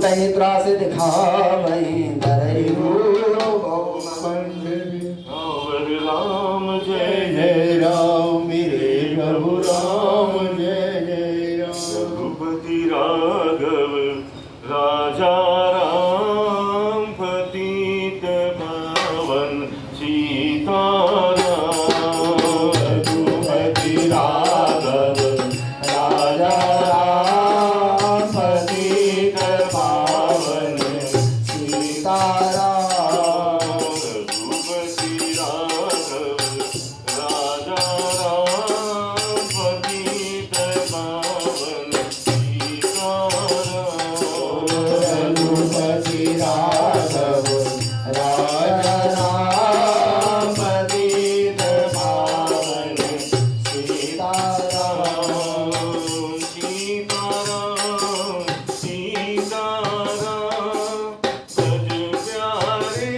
कहीं त्रास दिखावई धरई राम जय जय राम मेरे प्रभु राम जय जय राम रघुपति राघव राजा राम पतित पावन सीताराम रघुपति राघव राजा राम पतित पावन सीताराम रघुपति राघव राजा राम पतित पावन सीताराम रघुपति राघव राजा राम पतित पावन सीताराम सीताराम सीताराम सज प्यारे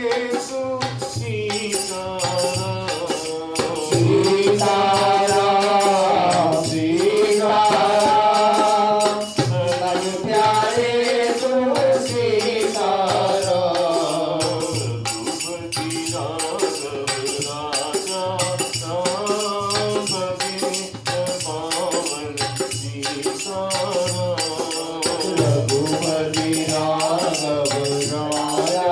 तू सीताराम सीताराम सीताराम सज प्यारे तू सीताराम रघुपति राघव राजा राम पतित पावन सीताराम रघुपति राघव राजा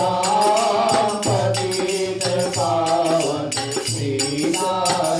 राम पतित पावन सीताराम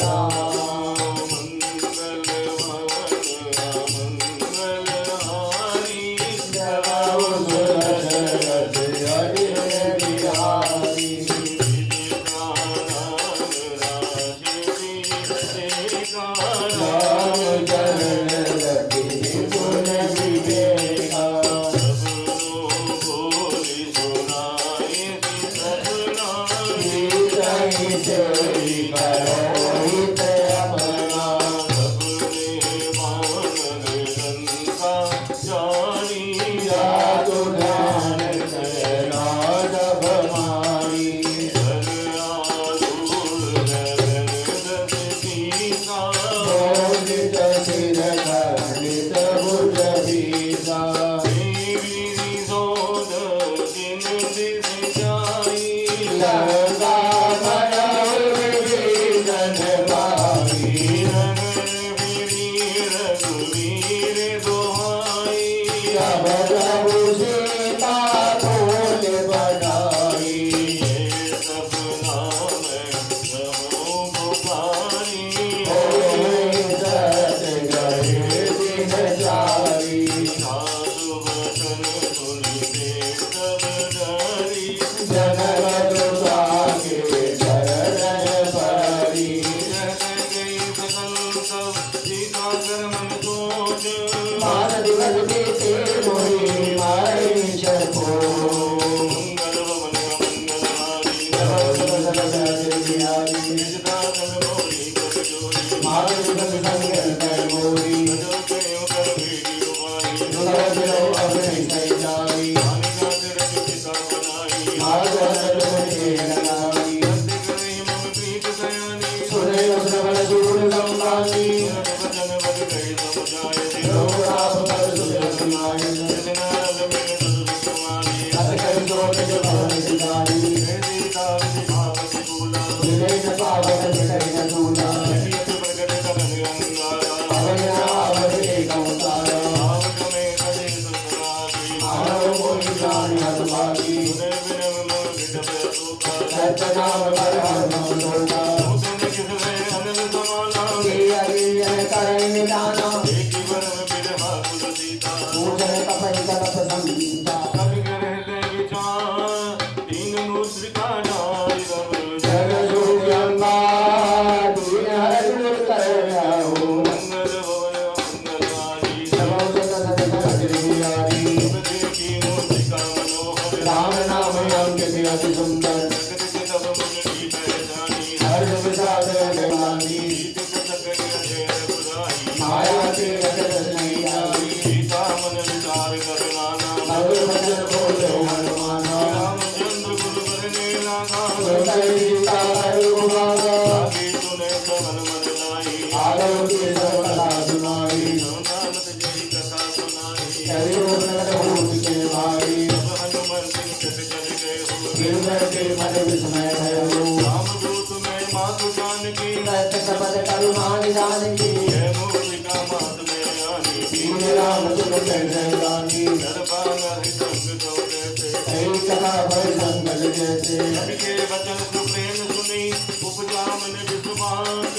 गानी नरपाल हरि संग जो जैसे ऐ कथा भय संगल जैसे कवि के वचन सुप्रेम सुनी उपजा मन विश्वास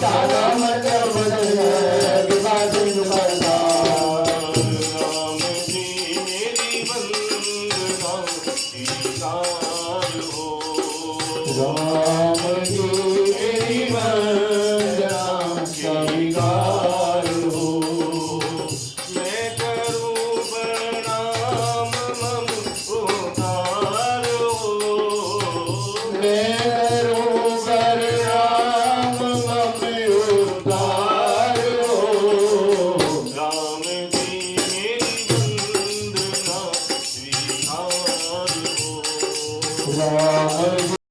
दादा मत बदल कृपा सिंधु करता राम जी मेरी वंदना स्वीकार हो राम जी मेरी वंदना स्वीकार हो मैं करूं प्रणाम मम उद्धार हो मैं रूप राम मम उद्धार हो राम जी मेरी वंदना स्वीकार हो राम